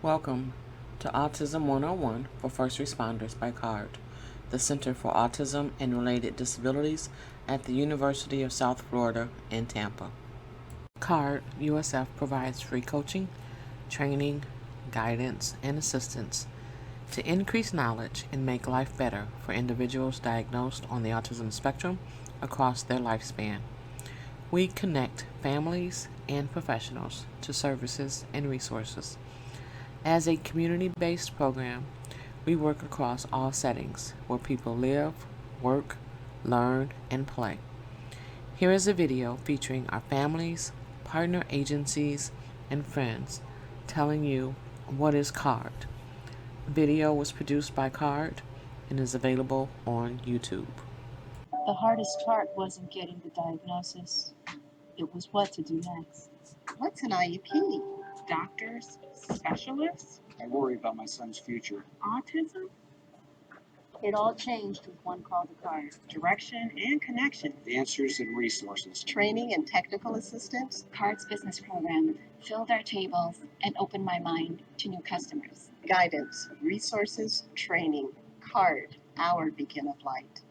Welcome to Autism 101 for First Responders by CARD, the Center for Autism and Related Disabilities at the University of South Florida in Tampa. CARD USF provides free coaching, training, guidance, and assistance to increase knowledge and make life better for individuals diagnosed on the autism spectrum across their lifespan. We connect families and professionals to services and resources. As a community-based program, we work across all settings where people live, work, learn, and play. Here is a video featuring our families, partner agencies, and friends telling you what is CARD. Video was produced by CARD and is available on YouTube. The hardest part wasn't getting the diagnosis. It was what to do next. What's an IEP? Doctors? Specialists? I worry about my son's future. Autism? It all changed with one call to CARD. Direction and connection. Answers and resources. Training and technical assistance. CARD's business program filled our tables and opened my mind to new customers. Guidance, resources, training. CARD, our beacon of light.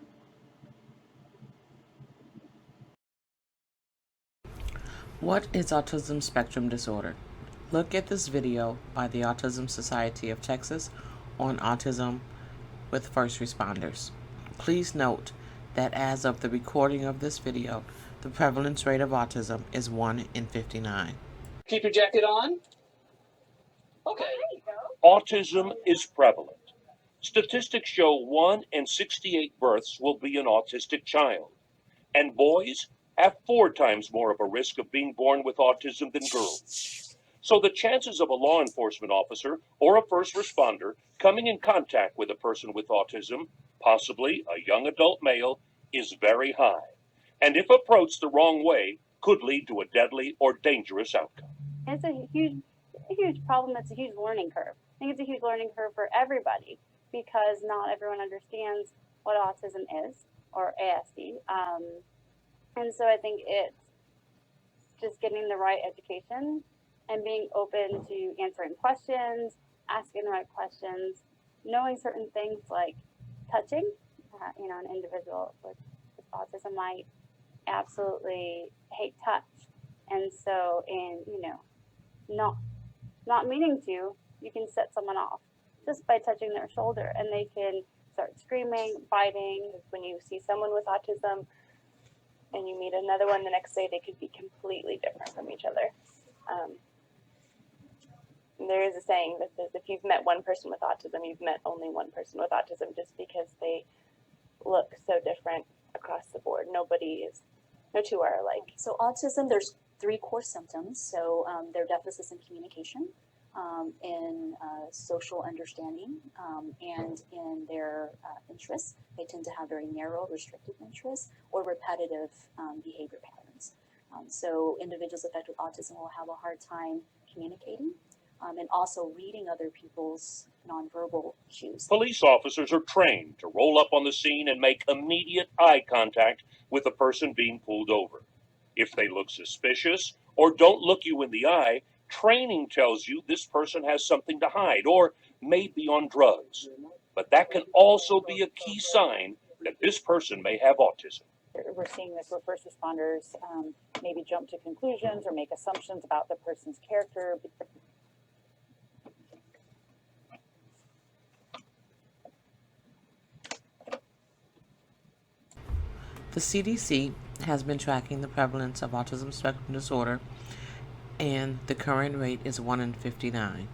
What is autism spectrum disorder? Look at this video by the Autism Society of Texas on autism with first responders. Please note that as of the recording of this video, the prevalence rate of autism is 1 in 59. Keep your jacket on. Okay. Autism is prevalent. Statistics show 1 in 68 births will be an autistic child, and boys have 4 times more of a risk of being born with autism than girls. So the chances of a law enforcement officer or a first responder coming in contact with a person with autism, possibly a young adult male, is very high, and if approached the wrong way, could lead to a deadly or dangerous outcome. It's a huge problem. It's a huge learning curve. I think it's a huge learning curve for everybody because not everyone understands what autism is or ASD. And so I think it's just getting the right education and being open to answering questions, asking the right questions, knowing certain things like touching. An individual with autism might absolutely hate touch. And so not meaning to, you can set someone off just by touching their shoulder, and they can start screaming, biting. When you see someone with autism and you meet another one the next day, they could be completely different from each other. There is a saying that says if you've met one person with autism, you've met only one person with autism, just because they look so different across the board. No two are alike. So autism, there's 3 core symptoms. So there are deficits in communication, in social understanding, and in their interests. They tend to have very narrow, restricted interests or repetitive behavior patterns. So individuals affected with autism will have a hard time communicating and also reading other people's nonverbal cues. Police officers are trained to roll up on the scene and make immediate eye contact with the person being pulled over. If they look suspicious or don't look you in the eye, training tells you this person has something to hide or may be on drugs. But that can also be a key sign that this person may have autism. We're seeing this where first responders maybe jump to conclusions or make assumptions about the person's character. The CDC has been tracking the prevalence of autism spectrum disorder, and the current rate is 1 in 59.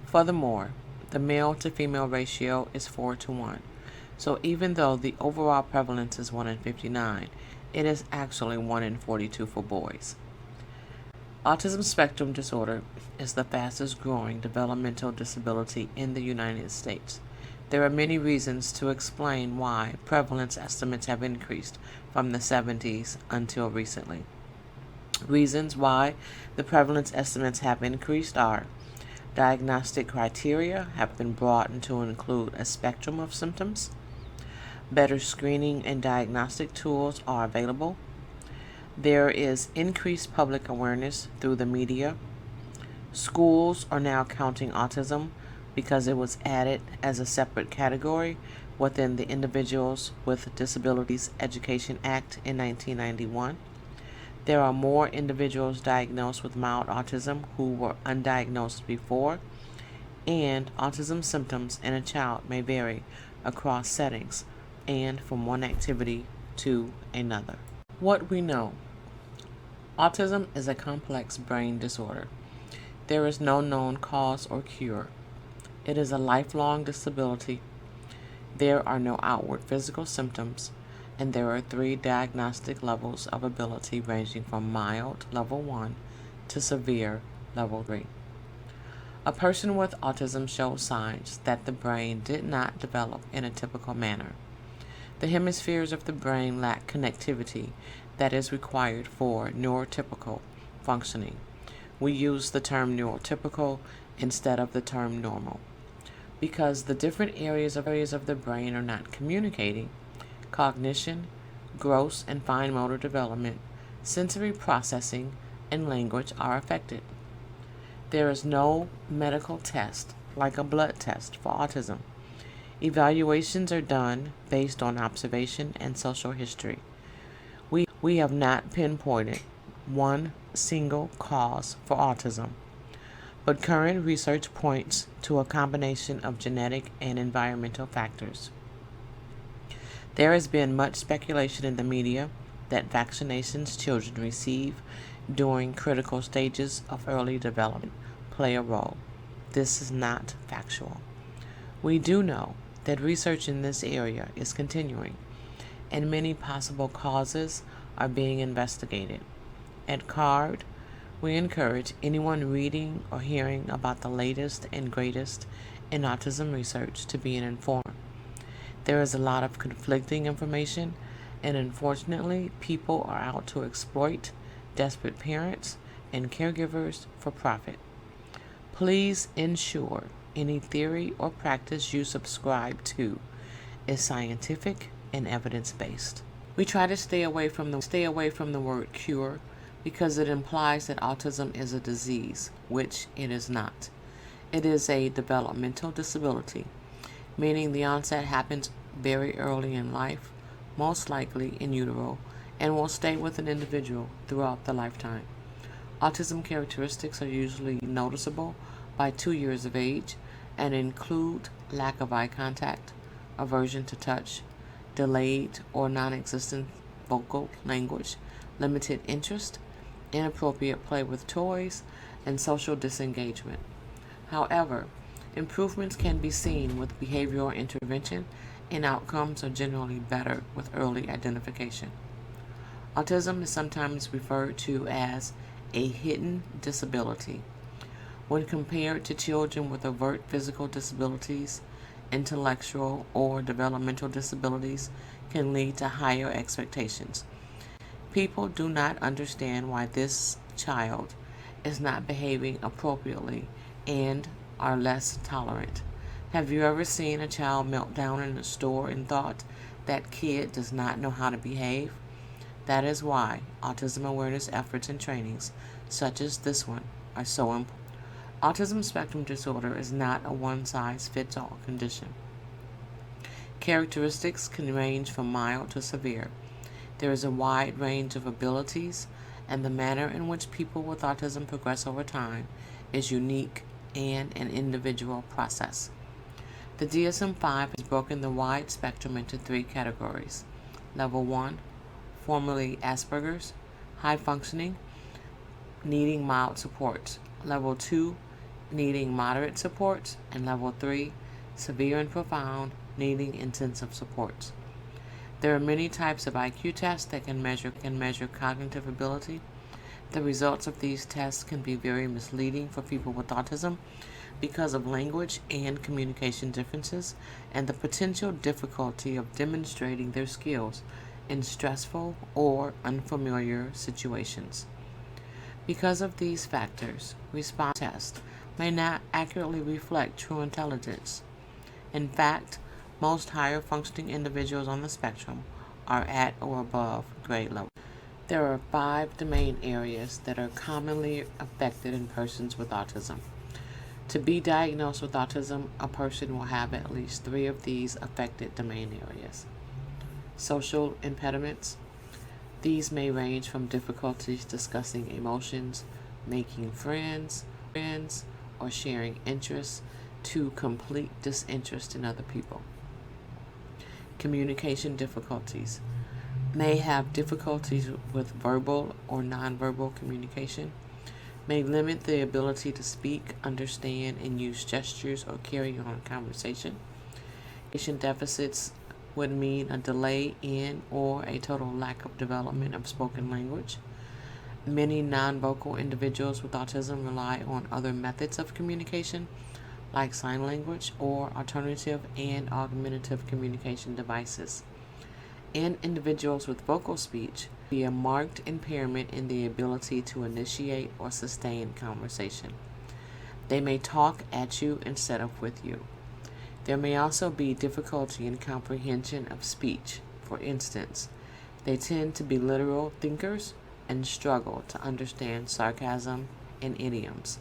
Furthermore, the male to female ratio is 4 to 1. So even though the overall prevalence is 1 in 59, it is actually 1 in 42 for boys. Autism spectrum disorder is the fastest growing developmental disability in the United States. There are many reasons to explain why prevalence estimates have increased from the 70s until recently. Reasons why the prevalence estimates have increased are: diagnostic criteria have been broadened to include a spectrum of symptoms, better screening and diagnostic tools are available, there is increased public awareness through the media, Schools are now counting autism because it was added as a separate category within the Individuals with Disabilities Education Act in 1991. There are more individuals diagnosed with mild autism who were undiagnosed before, and autism symptoms in a child may vary across settings and from one activity to another. What we know: autism is a complex brain disorder. There is no known cause or cure. It is a lifelong disability. There are no outward physical symptoms, and there are 3 diagnostic levels of ability ranging from mild, level 1, to severe, level 3. A person with autism shows signs that the brain did not develop in a typical manner. The hemispheres of the brain lack connectivity that is required for neurotypical functioning. We use the term neurotypical instead of the term normal. Because the different areas of the brain are not communicating, cognition, gross and fine motor development, sensory processing, and language are affected. There is no medical test like a blood test for autism. Evaluations are done based on observation and social history. We have not pinpointed one single cause for autism, but current research points to a combination of genetic and environmental factors. There has been much speculation in the media that vaccinations children receive during critical stages of early development play a role. This is not factual. We do know that research in this area is continuing, and many possible causes are being investigated. At CARD, we encourage anyone reading or hearing about the latest and greatest in autism research to be informed. There is a lot of conflicting information, and unfortunately, people are out to exploit desperate parents and caregivers for profit. Please ensure any theory or practice you subscribe to is scientific and evidence-based. We try to stay away from the word cure because it implies that autism is a disease, which it is not. It is a developmental disability, meaning the onset happens very early in life, most likely in utero, and will stay with an individual throughout the lifetime. Autism characteristics are usually noticeable by 2 years of age and include lack of eye contact, aversion to touch, delayed or non-existent vocal language, limited interest, inappropriate play with toys, and social disengagement. However, improvements can be seen with behavioral intervention, and outcomes are generally better with early identification. Autism is sometimes referred to as a hidden disability. When compared to children with overt physical disabilities, intellectual or developmental disabilities can lead to higher expectations. People do not understand why this child is not behaving appropriately and are less tolerant. Have you ever seen a child melt down in a store and thought that kid does not know how to behave? That is why autism awareness efforts and trainings, such as this one, are so important. Autism spectrum disorder is not a one-size-fits-all condition. Characteristics can range from mild to severe. There is a wide range of abilities, and the manner in which people with autism progress over time is unique and an individual process. The DSM-5 has broken the wide spectrum into 3 categories. Level 1, formerly Asperger's, high functioning, needing mild supports. Level 2, needing moderate supports. And level 3, severe and profound, needing intensive supports. There are many types of IQ tests that can measure cognitive ability. The results of these tests can be very misleading for people with autism because of language and communication differences and the potential difficulty of demonstrating their skills in stressful or unfamiliar situations. Because of these factors, response tests may not accurately reflect true intelligence. In fact, most higher functioning individuals on the spectrum are at or above grade level. There are 5 domain areas that are commonly affected in persons with autism. To be diagnosed with autism, a person will have at least 3 of these affected domain areas. Social impediments. These may range from difficulties discussing emotions, making friends, or sharing interests, to complete disinterest in other people. Communication difficulties. May have difficulties with verbal or nonverbal communication, may limit the ability to speak, understand, and use gestures or carry on a conversation. Communication deficits would mean a delay in or a total lack of development of spoken language. Many non-vocal individuals with autism rely on other methods of communication, like sign language or alternative and augmentative communication devices. In individuals with vocal speech, be a marked impairment in the ability to initiate or sustain conversation. They may talk at you instead of with you. There may also be difficulty in comprehension of speech. For instance, they tend to be literal thinkers and struggle to understand sarcasm and idioms.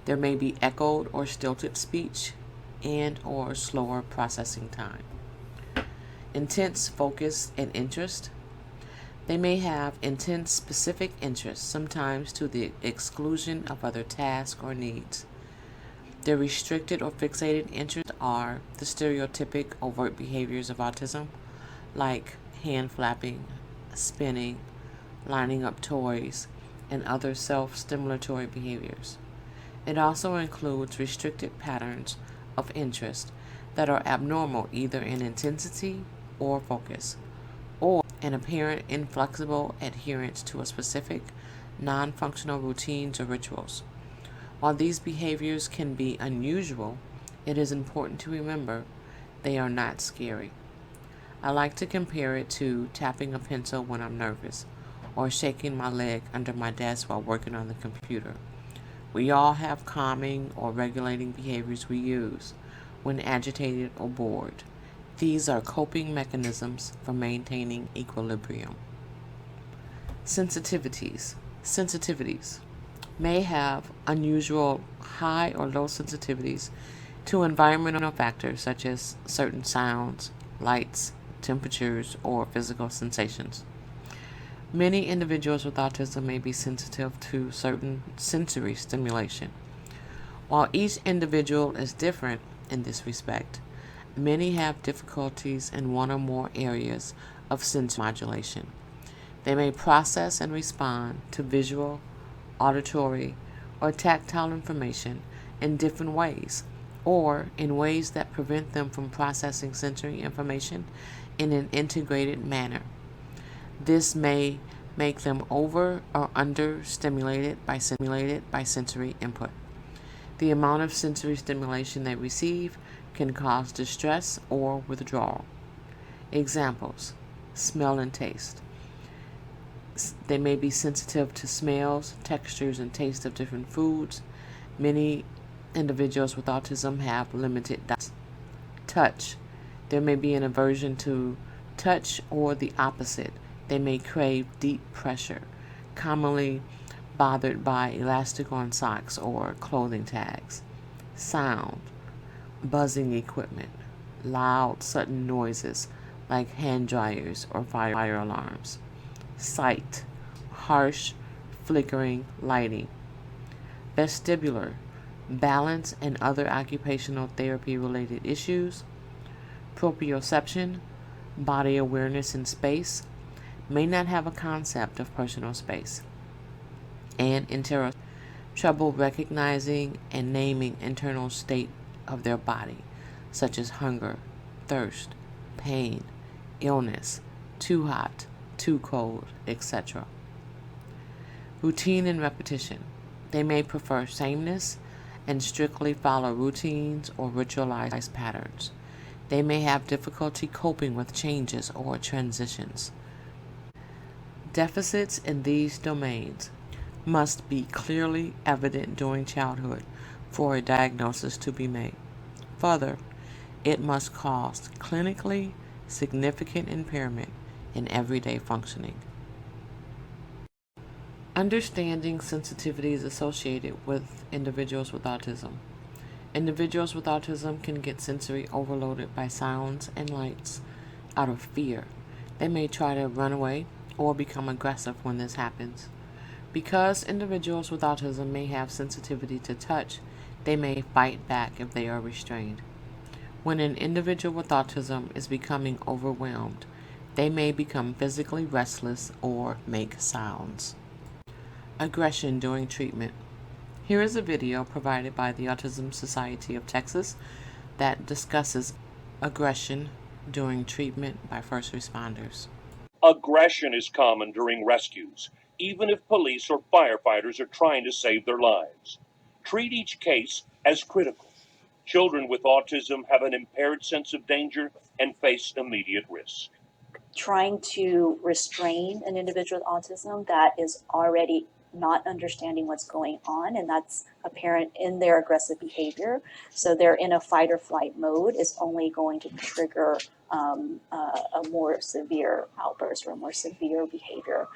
There may be echoed or stilted speech and or slower processing time. Intense focus and interest. They may have intense specific interests, sometimes to the exclusion of other tasks or needs. Their restricted or fixated interests are the stereotypic overt behaviors of autism, like hand flapping, spinning, lining up toys, and other self-stimulatory behaviors. It also includes restricted patterns of interest that are abnormal either in intensity or focus, or an apparent inflexible adherence to a specific non-functional routines or rituals. While these behaviors can be unusual, it is important to remember they are not scary. I like to compare it to tapping a pencil when I'm nervous, or shaking my leg under my desk while working on the computer. We all have calming or regulating behaviors we use when agitated or bored. These are coping mechanisms for maintaining equilibrium. Sensitivities may have unusual high or low sensitivities to environmental factors such as certain sounds, lights, temperatures, or physical sensations. Many individuals with autism may be sensitive to certain sensory stimulation. While each individual is different in this respect, many have difficulties in one or more areas of sensory modulation. They may process and respond to visual, auditory, or tactile information in different ways, or in ways that prevent them from processing sensory information in an integrated manner. This may make them over or under stimulated by sensory input. The amount of sensory stimulation they receive can cause distress or withdrawal. Examples: smell and taste. They may be sensitive to smells, textures, and tastes of different foods. Many individuals with autism have limited touch. There may be an aversion to touch or the opposite. They may crave deep pressure, commonly bothered by elastic on socks or clothing tags. Sound, buzzing equipment, loud, sudden noises like hand dryers or fire alarms. Sight, harsh, flickering lighting. Vestibular, balance and other occupational therapy related issues. Proprioception, body awareness in space, may not have a concept of personal space. And trouble recognizing and naming internal state of their body, such as hunger, thirst, pain, illness, too hot, too cold, etc. Routine and repetition. They may prefer sameness and strictly follow routines or ritualized patterns. They may have difficulty coping with changes or transitions. Deficits in these domains must be clearly evident during childhood for a diagnosis to be made. Further, it must cause clinically significant impairment in everyday functioning. Understanding sensitivities associated with individuals with autism. Individuals with autism can get sensory overloaded by sounds and lights out of fear. They may try to run away or become aggressive when this happens. Because individuals with autism may have sensitivity to touch, they may fight back if they are restrained. When an individual with autism is becoming overwhelmed, they may become physically restless or make sounds. Aggression during treatment. Here is a video provided by the Autism Society of Texas that discusses aggression during treatment by first responders. Aggression is common during rescues, even if police or firefighters are trying to save their lives. Treat each case as critical. Children with autism have an impaired sense of danger and face immediate risk. Trying to restrain an individual with autism that is already not understanding what's going on, and that's apparent in their aggressive behavior. So they're in a fight or flight mode is only going to trigger a more severe outburst or a more severe behavior.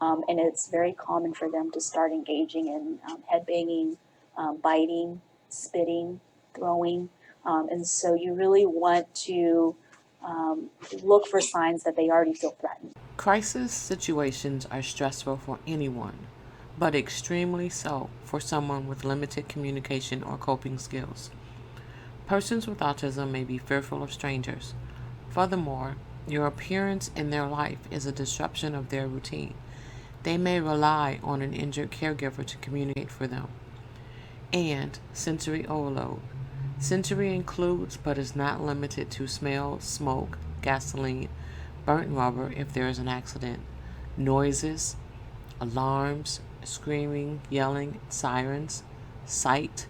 And it's very common for them to start engaging in headbanging, biting, spitting, throwing. And so you really want to look for signs that they already feel threatened. Crisis situations are stressful for anyone, but extremely so for someone with limited communication or coping skills. Persons with autism may be fearful of strangers. Furthermore, your appearance in their life is a disruption of their routine. They may rely on an injured caregiver to communicate for them. And sensory overload. Sensory includes but is not limited to smell, smoke, gasoline, burnt rubber if there is an accident, noises, alarms, screaming, yelling, sirens, sight,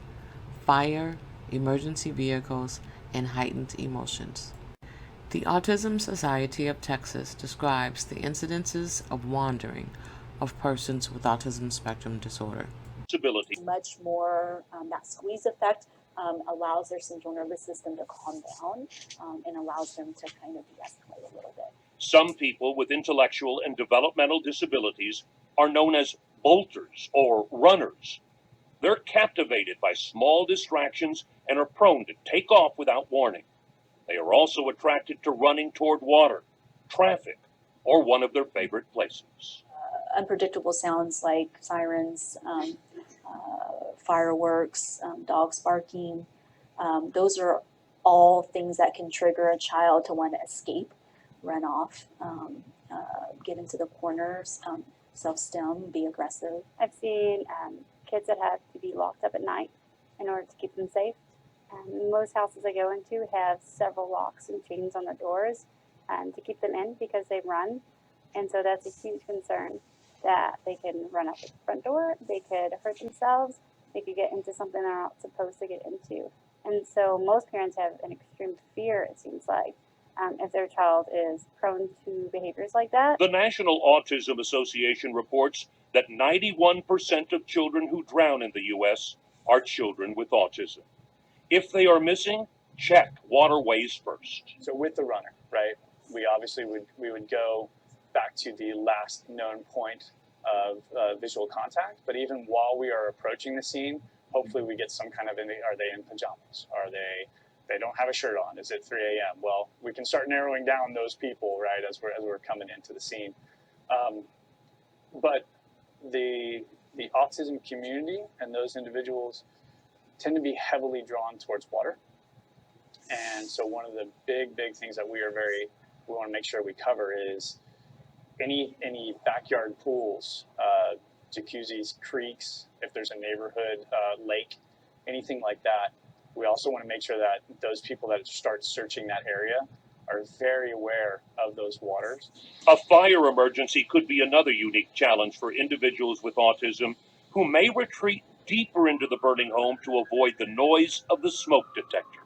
fire, emergency vehicles, and heightened emotions. The Autism Society of Texas describes the incidences of wandering of persons with autism spectrum disorder. Much more, that squeeze effect allows their central nervous system to calm down and allows them to kind of de-escalate a little bit. Some people with intellectual and developmental disabilities are known as bolters or runners. They're captivated by small distractions and are prone to take off without warning. They are also attracted to running toward water, traffic, or one of their favorite places. Unpredictable sounds like sirens, fireworks, dogs barking. Those are all things that can trigger a child to want to escape, run off, get into the corners, self-stem, be aggressive. I've seen kids that have to be locked up at night in order to keep them safe. Most houses I go into have several locks and chains on the doors to keep them in because they run. And so that's a huge concern that they can run out the front door, they could hurt themselves, they could get into something they're not supposed to get into. And so most parents have an extreme fear, it seems like, if their child is prone to behaviors like that. The National Autism Association reports that 91% of children who drown in the U.S. are children with autism. If they are missing, check waterways first. So with the runner, right, we obviously would go back to the last known point of visual contact, but even while we are approaching the scene, hopefully we get some kind of, are they in pajamas? Are they don't have a shirt on? Is it 3 a.m.? Well, we can start narrowing down those people, right, as we're coming into the scene. But the autism community and those individuals tend to be heavily drawn towards water. And so one of the big things that we want to make sure we cover is any backyard pools, jacuzzis, creeks, if there's a neighborhood lake, anything like that. We also want to make sure that those people that start searching that area are very aware of those waters. A fire emergency could be another unique challenge for individuals with autism who may retreat deeper into the burning home to avoid the noise of the smoke detector.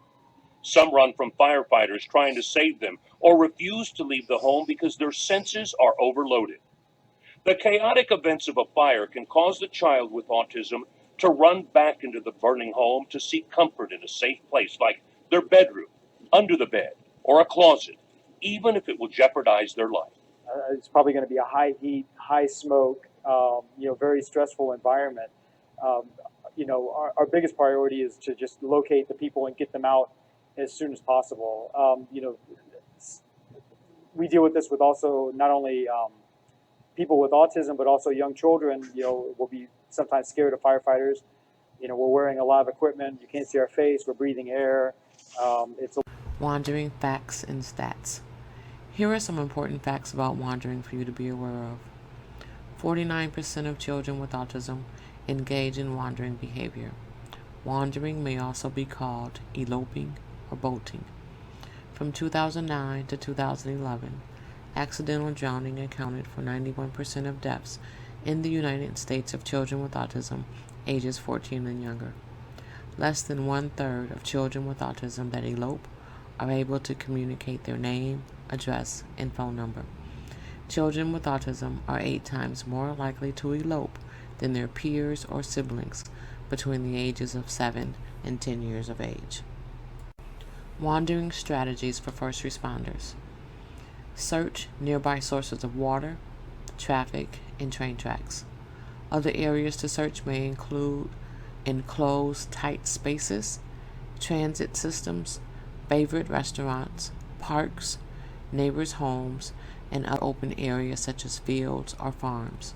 Some run from firefighters trying to save them or refuse to leave the home because their senses are overloaded. The chaotic events of a fire can cause the child with autism to run back into the burning home to seek comfort in a safe place like their bedroom, under the bed, or a closet, even if it will jeopardize their life. It's probably going to be a high heat, high smoke, very stressful environment. Our biggest priority is to just locate the people and get them out as soon as possible. We deal with this with also not only people with autism, but also young children, will be sometimes scared of firefighters. We're wearing a lot of equipment. You can't see our face. We're breathing air. Wandering facts and stats. Here are some important facts about wandering for you to be aware of. 49% of children with autism engage in wandering behavior. Wandering may also be called eloping or boating. From 2009 to 2011, accidental drowning accounted for 91% of deaths in the United States of children with autism ages 14 and younger. Less than 1/3 of children with autism that elope are able to communicate their name, address, and phone number. Children with autism are 8 times more likely to elope than their peers or siblings between the ages of 7 and 10 years of age. Wandering strategies for first responders. Search nearby sources of water, traffic, and train tracks. Other areas to search may include enclosed tight spaces, transit systems, favorite restaurants, parks, neighbors' homes, and other open areas such as fields or farms.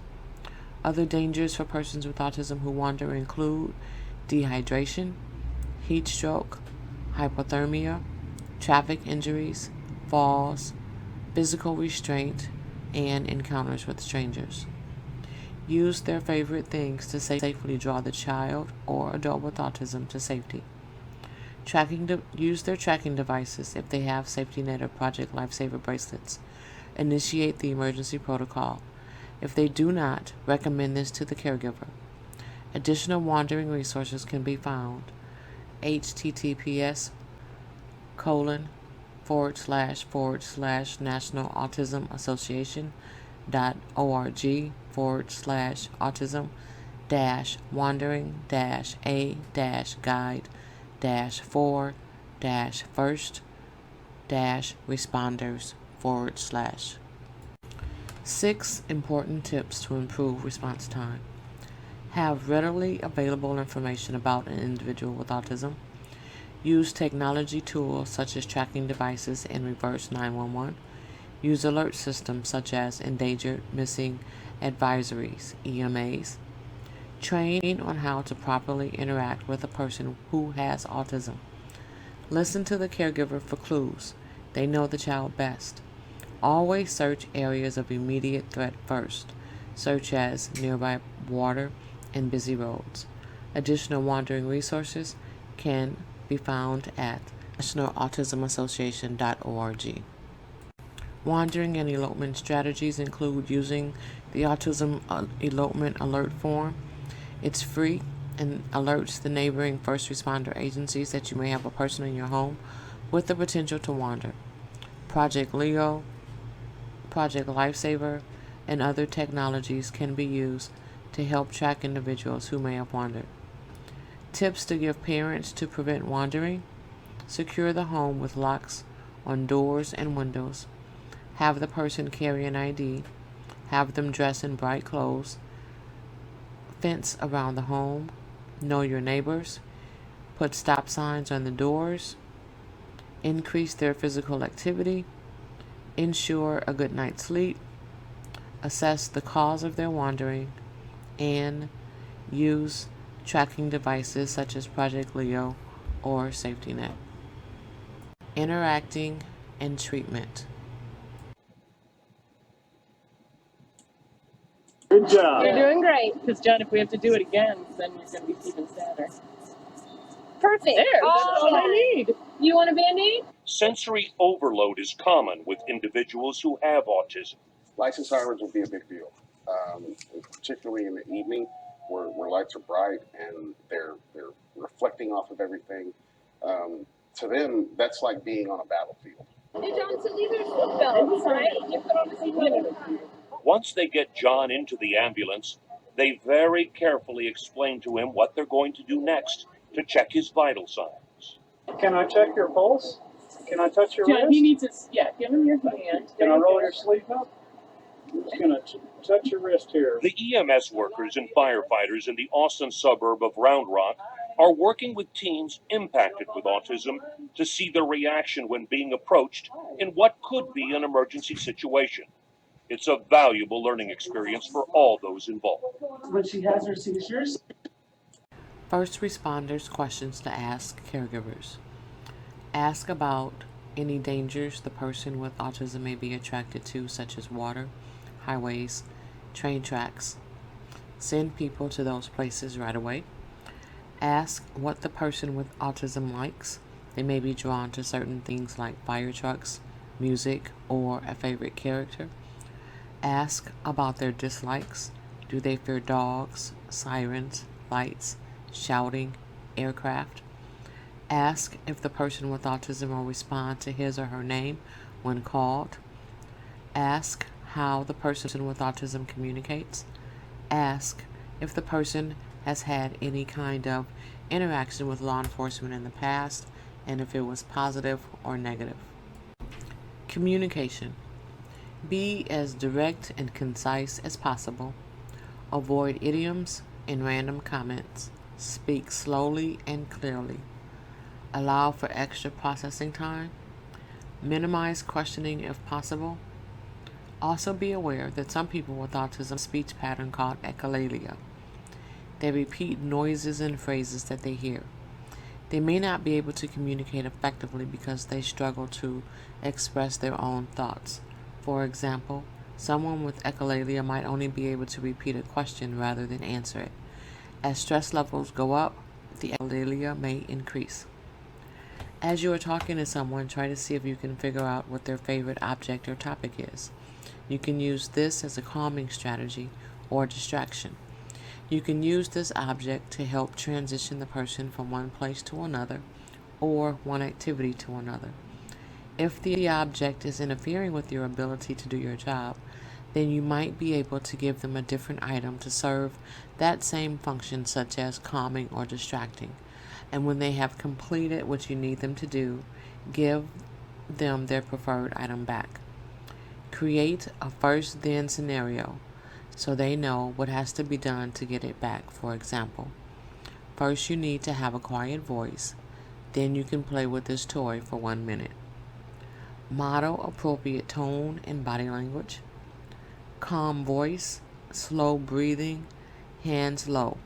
Other dangers for persons with autism who wander include dehydration, heat stroke, hypothermia, traffic injuries, falls, physical restraint, and encounters with strangers. Use their favorite things to safely draw the child or adult with autism to safety. Use their tracking devices if they have safety net or Project Lifesaver bracelets. Initiate the emergency protocol. If they do not, recommend this to the caregiver. Additional wandering resources can be found https://National Autism Association.org/wandering-a-guide-4-first-responders/. 6 important tips to improve response time. Have readily available information about an individual with autism. Use technology tools such as tracking devices and reverse 911. Use alert systems such as endangered missing advisories, EMAs. Train on how to properly interact with a person who has autism. Listen to the caregiver for clues. They know the child best. Always search areas of immediate threat first, such as nearby water and busy roads. Additional wandering resources can be found at nationalautismassociation.org. Wandering and elopement strategies include using the Autism Elopement Alert Form. It's free and alerts the neighboring first responder agencies that you may have a person in your home with the potential to wander. Project Leo, Project Lifesaver, and other technologies can be used to help track individuals who may have wandered. Tips to give parents to prevent wandering: secure the home with locks on doors and windows. Have the person carry an ID. Have them dress in bright clothes. Fence around the home. Know your neighbors. Put stop signs on the doors. Increase their physical activity. Ensure a good night's sleep. Assess the cause of their wandering. And use tracking devices such as Project Leo or Safety Net. Interacting and treatment. Good job. You're doing great. Because, John, if we have to do it again, then you're going to be even sadder. Perfect. There, that's all I need. You want a Band-Aid? Sensory overload is common with individuals who have autism. Lights and sirens will be a big deal, particularly in the evening where lights are bright and they're reflecting off of everything. To them, that's like being on a battlefield. Hey, John, so these are seatbelts, right? You put on the seatbelt. Once they get John into the ambulance, they very carefully explain to him what they're going to do next to check his vital signs. Can I check your pulse? Can I touch your John, wrist? he needs his, yeah, give him your hand. Can I roll your sleeve up? I'm just gonna touch your wrist here. The EMS workers and firefighters in the Austin suburb of Round Rock are working with teens impacted with autism to see their reaction when being approached in what could be an emergency situation. It's a valuable learning experience for all those involved. When she has her seizures. First responders questions to ask caregivers. Ask about any dangers the person with autism may be attracted to, such as water, highways, train tracks. Send people to those places right away. Ask what the person with autism likes. They may be drawn to certain things like fire trucks, music, or a favorite character. Ask about their dislikes. Do they fear dogs, sirens, lights, shouting, aircraft? Ask if the person with autism will respond to his or her name when called. Ask how the person with autism communicates. Ask if the person has had any kind of interaction with law enforcement in the past and if it was positive or negative. Communication. Be as direct and concise as possible. Avoid idioms and random comments. Speak slowly and clearly. Allow for extra processing time. Minimize questioning if possible. Also be aware that some people with autism have a speech pattern called echolalia. They repeat noises and phrases that they hear. They may not be able to communicate effectively because they struggle to express their own thoughts. For example, someone with echolalia might only be able to repeat a question rather than answer it. As stress levels go up, the echolalia may increase. As you are talking to someone, try to see if you can figure out what their favorite object or topic is. You can use this as a calming strategy or distraction. You can use this object to help transition the person from one place to another or one activity to another. If the object is interfering with your ability to do your job, then you might be able to give them a different item to serve that same function, such as calming or distracting. And when they have completed what you need them to do, give them their preferred item back. Create a first-then scenario so they know what has to be done to get it back. For example, first you need to have a quiet voice, then you can play with this toy for 1 minute. Model appropriate tone and body language. Calm voice, slow breathing, hands low.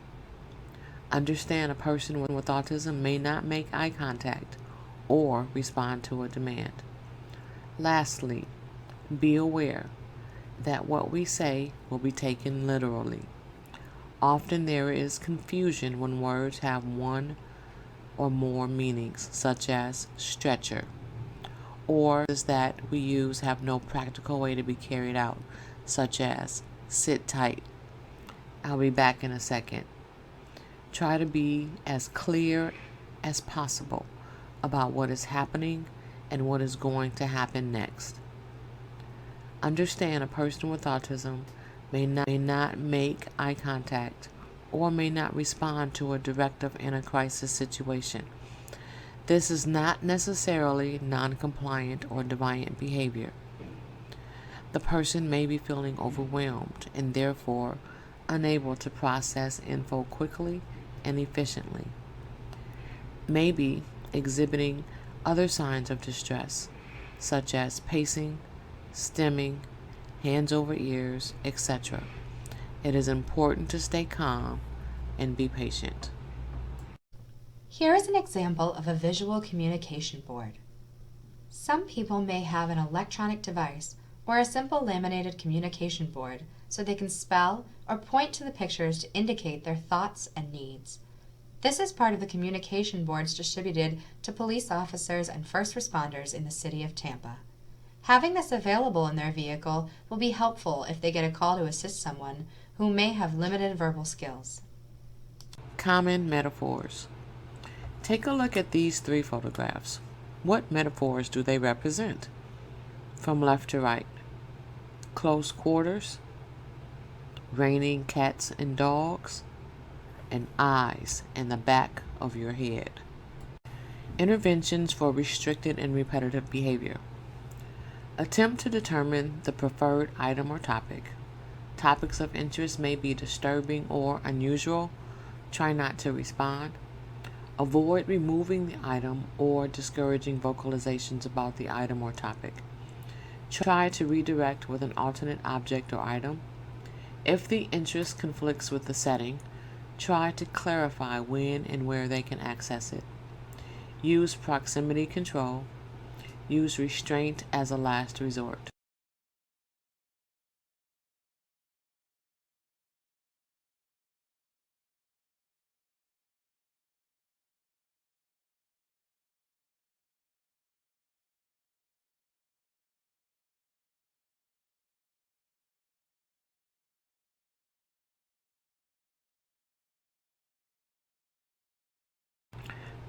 Understand a person with autism may not make eye contact or respond to a demand. Lastly, be aware that what we say will be taken literally. Often there is confusion when words have one or more meanings, such as stretcher, or that we use have no practical way to be carried out, such as sit tight. I'll be back in a second. Try to be as clear as possible about what is happening and what is going to happen next. Understand a person with autism may not make eye contact or may not respond to a directive in a crisis situation. This is not necessarily non-compliant or defiant behavior. The person may be feeling overwhelmed and therefore unable to process info quickly and efficiently. Maybe exhibiting other signs of distress, such as pacing, stimming, hands over ears, etc. It is important to stay calm and be patient. Here is an example of a visual communication board. Some people may have an electronic device or a simple laminated communication board so they can spell or point to the pictures to indicate their thoughts and needs. This is part of the communication boards distributed to police officers and first responders in the city of Tampa. Having this available in their vehicle will be helpful if they get a call to assist someone who may have limited verbal skills. Common metaphors. Take a look at these 3 photographs. What metaphors do they represent? From left to right. Close quarters, raining cats and dogs, and eyes in the back of your head. Interventions for restricted and repetitive behavior. Attempt to determine the preferred item or topic. Topics of interest may be disturbing or unusual. Try not to respond. Avoid removing the item or discouraging vocalizations about the item or topic. Try to redirect with an alternate object or item. If the interest conflicts with the setting, try to clarify when and where they can access it. Use proximity control. Use restraint as a last resort.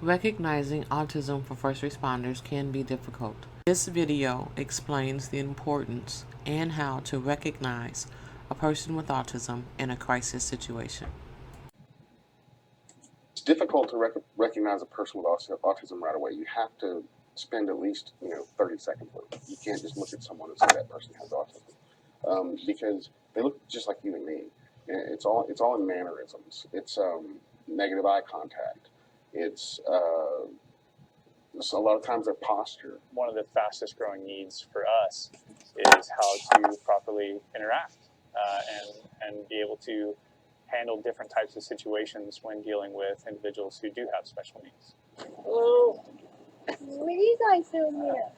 Recognizing autism for first responders can be difficult. This video explains the importance and how to recognize a person with autism in a crisis situation. It's difficult to recognize a person with autism right away. You have to spend at least 30 seconds with them. You can't just look at someone and say that person has autism, because they look just like you and me. It's all in mannerisms. It's negative eye contact. It's a lot of times their posture. One of the fastest growing needs for us is how to properly interact and be able to handle different types of situations when dealing with individuals who do have special needs. Hello. What are you guys doing here?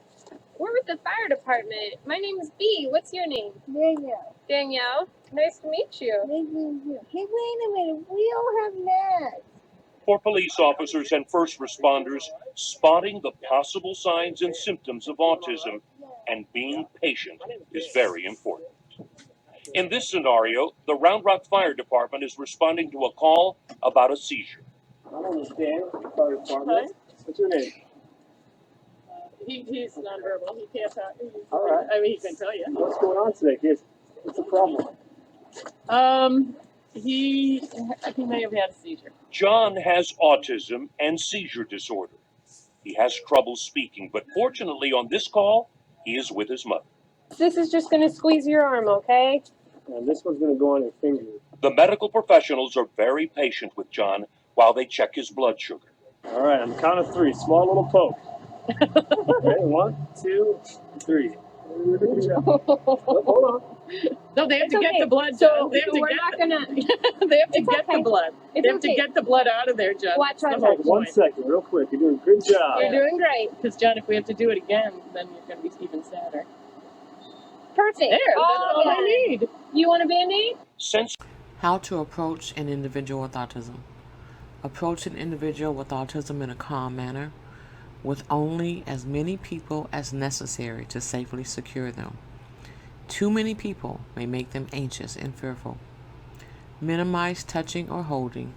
We're with the fire department. My name is B. What's your name? Danielle. Danielle. Nice to meet you. Nice to meet you. Hey, wait a minute. We all have masks. For police officers and first responders, spotting the possible signs and symptoms of autism and being patient is very important. In this scenario, the Round Rock Fire Department is responding to a call about a seizure. My name is Dan, Fire Department. What's your name? He's nonverbal. He can't talk. All right. I mean, he can tell you. What's going on today? What's the problem? He may have had a seizure. John has autism and seizure disorder. He has trouble speaking, but fortunately on this call, he is with his mother. This is just going to squeeze your arm, okay? And this one's going to go on your finger. The medical professionals are very patient with John while they check his blood sugar. All right, on the count of 3, small little poke. Okay, 1, 2, 3. Hold on. No, they have to get the blood. So they have to we're get. not gonna. They have to It's get okay. the blood. It's They have okay. to get the blood out of there, John. Watch, That's watch, the whole watch. 1 point. second, real quick. You're doing a good job. You're doing great. Because John, if we have to do it again, then you're going to be even sadder. Perfect. There, that's all yeah. I need. You want a Band-Aid? How to approach an individual with autism. Approach an individual with autism in a calm manner, with only as many people as necessary to safely secure them. Too many people may make them anxious and fearful. Minimize touching or holding.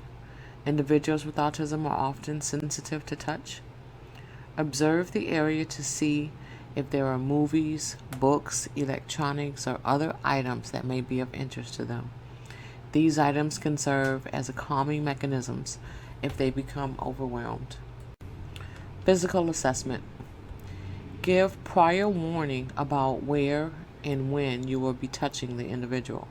Individuals with autism are often sensitive to touch. Observe the area to see if there are movies, books, electronics, or other items that may be of interest to them. These items can serve as calming mechanisms if they become overwhelmed. Physical assessment. Give prior warning about where and when you will be touching the individual.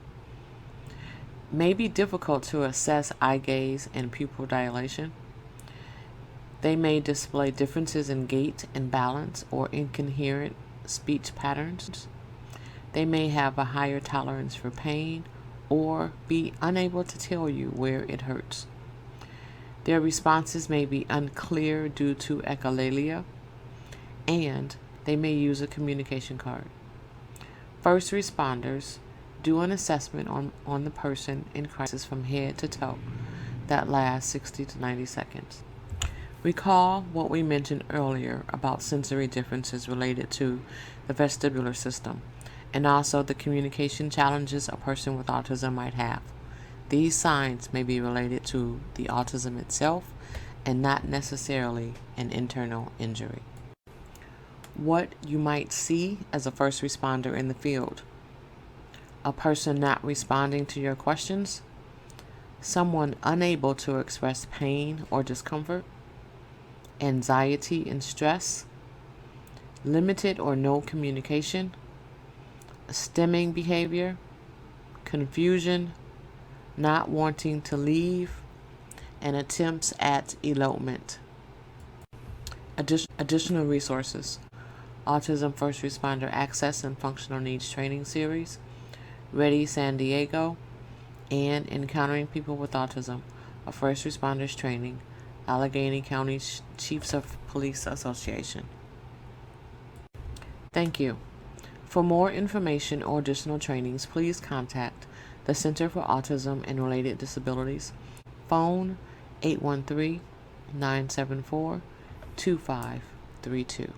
May be difficult to assess eye gaze and pupil dilation. They may display differences in gait and balance or incoherent speech patterns. They may have a higher tolerance for pain or be unable to tell you where it hurts. Their responses may be unclear due to echolalia, and they may use a communication card. First responders do an assessment on the person in crisis from head to toe that lasts 60 to 90 seconds. Recall what we mentioned earlier about sensory differences related to the vestibular system and also the communication challenges a person with autism might have. These signs may be related to the autism itself and not necessarily an internal injury. What you might see as a first responder in the field: a person not responding to your questions, someone unable to express pain or discomfort, anxiety and stress, limited or no communication, stemming behavior, confusion, not wanting to leave, and attempts at elopement. Additional resources: Autism First Responder Access and Functional Needs Training Series, Ready San Diego, and Encountering People with Autism, a First Responders Training, Allegheny County Chiefs of Police Association. Thank you. For more information or additional trainings, please contact the Center for Autism and Related Disabilities. Phone 813-974-2532.